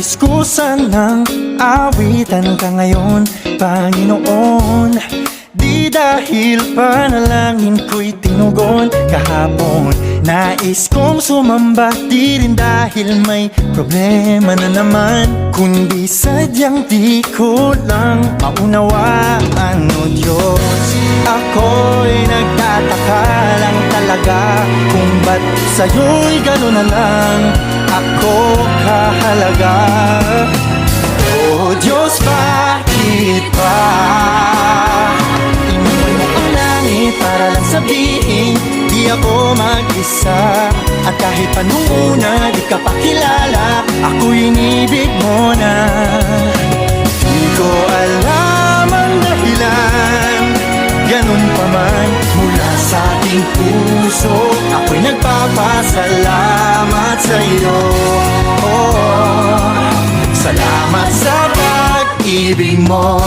Nais ko sanang awitan ka ngayon, Panginoon. Di dahil panalangin ko'y tinugon kahapon. Nais kong sumamba, di rin dahil may problema na naman, kundi sadyang di ko lang maunawaan, o Diyos. Ako'y nagtataka lang talaga kung ba't sa'yo'y gano'n na lang ako kahalaga. O Diyos, bakit ba iniwan mo ang langit para lang sabihin di ako mag-isa? At kahit pa nung una di ka pa kilala, ako'y inibig mo na. Di ko alam ang dahilan, ganun pa man mula sa aking puso, ako'y nagpapasalamat sa'yo. Oh, salamat sa pag-ibig mo.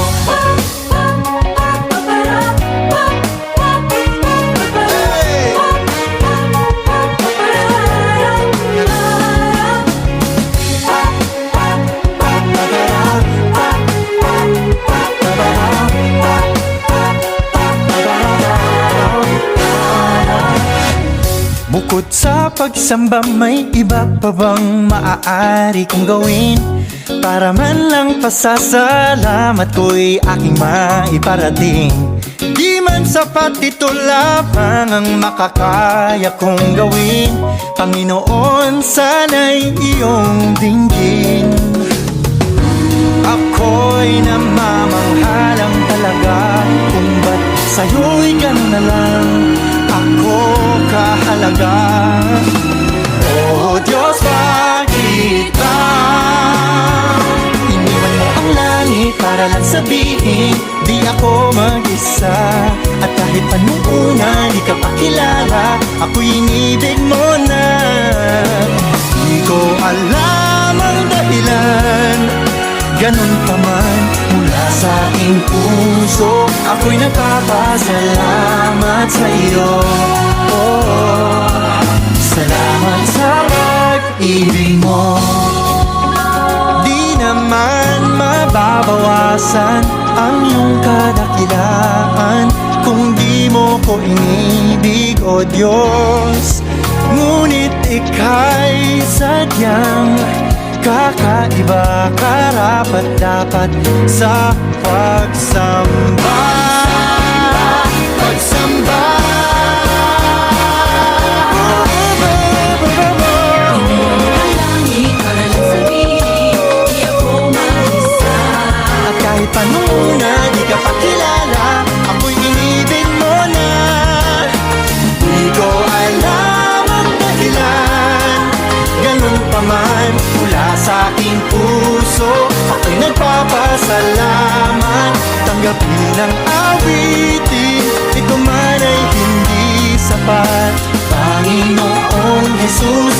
Bukod sa pagsamba, may iba pa bang maaari kong gawin para man lang pasasalamat ko'y aking maiparating? Di man sapat, ito lamang ang makakaya kong gawin. Panginoon, sana'y iyong dinggin. Ako'y namamanghalang talaga kung ba't sa'yo'y gano'n na lang ako kahalaga. Oh Diyos, bakit ba iniwan mo ang langit para lang sabihin di ako mag-isa? At kahit pa nung una di ka pa kilala, ako'y inibig mo na. Di ko alam ang dahilan, ganun pa man mula sa aking puso, ako'y nagpapasalamat sa'yo. Oh, salamat sa pag-ibig mo. Di naman mababawasan ang iyong kadakilaan kung di mo ko inibig, o Diyos. Ngunit ika'y sadyang kakaiba, karapat-dapat sa pagsamba. Pagsamba. At kahit pa nung una di ka pa kilala, ako'y inibig mo na. Di ko alam ang dahilan, ganun pa man mula sa aking puso, ako'y nagpapasalamat. Tanggapin ang awitin, ito man ay hindi sapat. Panginoong Jesus,